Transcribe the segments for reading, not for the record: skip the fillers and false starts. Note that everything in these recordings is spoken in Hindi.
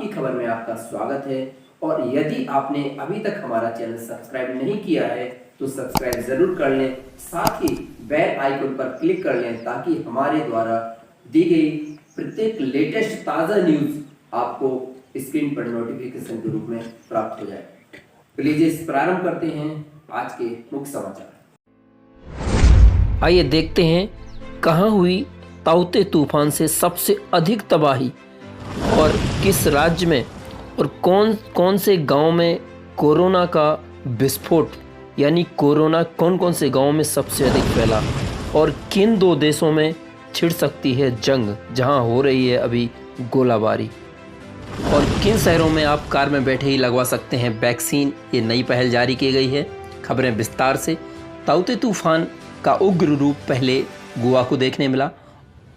आपकी खबर में आपका स्वागत है। और यदि आपने अभी तक हमारा चैनल सब्सक्राइब नहीं किया है तो सब्सक्राइब जरूर कर लें, साथ ही बेल आइकन पर क्लिक कर लें ताकि हमारे द्वारा दी गई प्रत्येक लेटेस्ट ताज़ा न्यूज़ आपको स्क्रीन पर नोटिफिकेशन के रूप में प्राप्त हो जाए। प्लीज प्रारंभ करते हैं आज के मुख्य समाचार। आइए देखते हैं कहाँ हुई ताउते तूफान से सबसे अधिक तबाही और किस राज्य में और कौन कौन से गांव में कोरोना का विस्फोट, यानी कोरोना कौन कौन से गांव में सबसे अधिक फैला और किन दो देशों में छिड़ सकती है जंग जहां हो रही है अभी गोलाबारी, और किन शहरों में आप कार में बैठे ही लगवा सकते हैं वैक्सीन। ये नई पहल जारी की गई है। खबरें विस्तार से। ताउते तूफान का उग्र रूप पहले गोवा को देखने मिला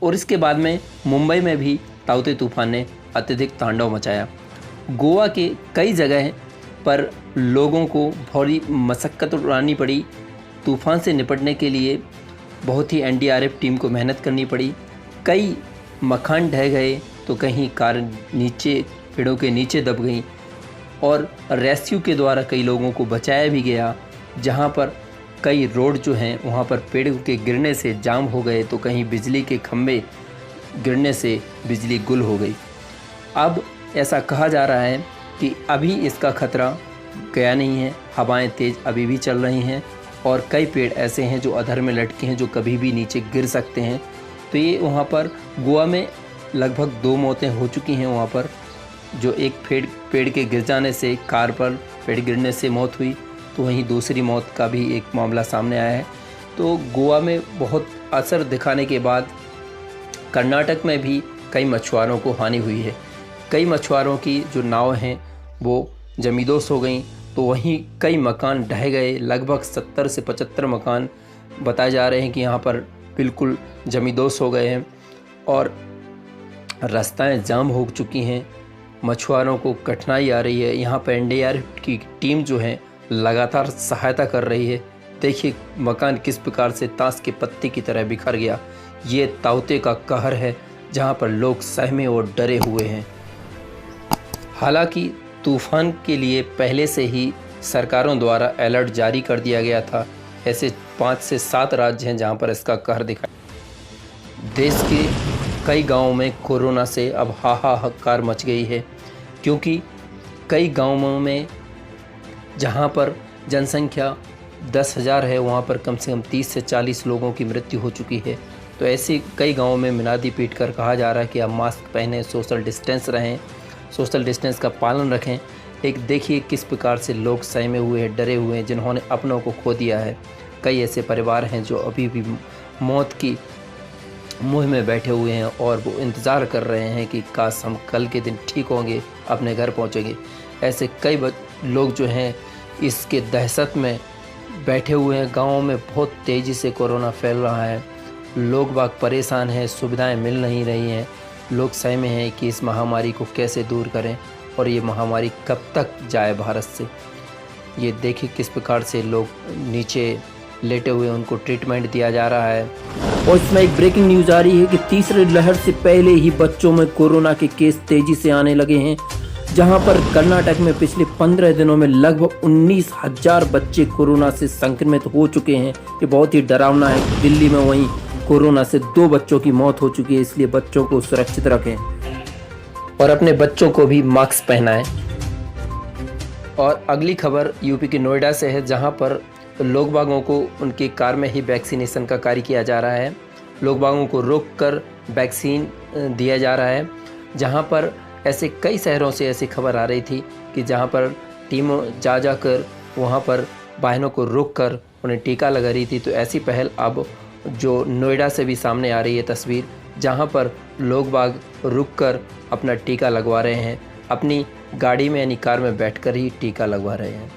और इसके बाद में मुंबई में भी ताउते तूफान ने अत्यधिक तांडव मचाया। गोवा के कई जगह पर लोगों को भारी मशक्क़त उठानी पड़ी। तूफ़ान से निपटने के लिए बहुत ही एनडीआरएफ टीम को मेहनत करनी पड़ी। कई मकान ढह गए तो कहीं कार नीचे पेड़ों के नीचे दब गई और रेस्क्यू के द्वारा कई लोगों को बचाया भी गया। जहां पर कई रोड जो हैं वहां पर पेड़ के गिरने से जाम हो गए तो कहीं बिजली के खंभे गिरने से बिजली गुल हो गई। अब ऐसा कहा जा रहा है कि अभी इसका खतरा गया नहीं है, हवाएं तेज़ अभी भी चल रही हैं और कई पेड़ ऐसे हैं जो अधर में लटके हैं जो कभी भी नीचे गिर सकते हैं। तो ये वहाँ पर गोवा में लगभग 2 मौतें हो चुकी हैं। वहाँ पर जो एक पेड़ के गिर जाने से, कार पर पेड़ गिरने से मौत हुई, तो वहीं दूसरी मौत का भी एक मामला सामने आया है। तो गोवा में बहुत असर दिखाने के बाद कर्नाटक में भी कई मछुआरों को हानि हुई है। कई मछुआरों की जो नाव हैं वो जमींदोज़ हो गई, तो वहीं कई मकान ढह गए। लगभग 70 से 75 मकान बताए जा रहे हैं कि यहाँ पर बिल्कुल जमींदोज़ हो गए हैं और रास्ताएं जाम हो चुकी हैं। मछुआरों को कठिनाई आ रही है। यहाँ पर एनडीआरएफ की टीम जो है लगातार सहायता कर रही है। देखिए मकान किस प्रकार से ताश के पत्ते की तरह बिखर गया। ये ताउते का कहर है जहाँ पर लोग सहमे और डरे हुए हैं। हालांकि तूफ़ान के लिए पहले से ही सरकारों द्वारा अलर्ट जारी कर दिया गया था। ऐसे 5 से 7 राज्य हैं जहाँ पर इसका कहर दिखा। देश के कई गांवों में कोरोना से अब हाहाकार मच गई है, क्योंकि कई गांवों में जहाँ पर जनसंख्या 10,000 है वहाँ पर कम से कम 30 से 40 लोगों की मृत्यु हो चुकी है। तो ऐसे कई गांवों में मिनादी पीट कर कहा जा रहा है कि आप मास्क पहनें, सोशल डिस्टेंस रहें, सोशल डिस्टेंस का पालन रखें। एक देखिए किस प्रकार से लोग सहमे हुए हैं, डरे हुए हैं, जिन्होंने अपनों को खो दिया है। कई ऐसे परिवार हैं जो अभी भी मौत की मुँह में बैठे हुए हैं और वो इंतज़ार कर रहे हैं कि काश हम कल के दिन ठीक होंगे, अपने घर पहुँचेंगे। ऐसे कई लोग जो हैं इसके दहशत में बैठे हुए हैं। गाँवों में बहुत तेज़ी से कोरोना फैल रहा है। लोग बाग परेशान हैं, सुविधाएं मिल नहीं रही हैं। लोग सहमे हैं कि इस महामारी को कैसे दूर करें और ये महामारी कब तक जाए भारत से। ये देखिए किस प्रकार से लोग नीचे लेटे हुए उनको ट्रीटमेंट दिया जा रहा है। और इसमें एक ब्रेकिंग न्यूज आ रही है कि तीसरी लहर से पहले ही बच्चों में कोरोना के केस तेजी से आने लगे हैं, जहां पर कर्नाटक में पिछले 15 दिनों में लगभग 19,000 बच्चे कोरोना से संक्रमित हो चुके हैं। ये बहुत ही डरावना है। दिल्ली में वहीं कोरोना से 2 बच्चों की मौत हो चुकी है। इसलिए बच्चों को सुरक्षित रखें और अपने बच्चों को भी मास्क पहनाएं। और अगली खबर यूपी के नोएडा से है, जहां पर लोग बागों को उनकी कार में ही वैक्सीनेशन का कार्य किया जा रहा है। लोग बागों को रोक कर वैक्सीन दिया जा रहा है। जहां पर ऐसे कई शहरों से ऐसी खबर आ रही थी कि जहां पर टीमों जाकर वहां पर वाहनों को रोक कर उन्हें टीका लगा रही थी। तो ऐसी पहल अब जो नोएडा से भी सामने आ रही है तस्वीर, जहां पर लोग बाग रुक कर अपना टीका लगवा रहे हैं। अपनी गाड़ी में यानी कार में बैठकर ही टीका लगवा रहे हैं।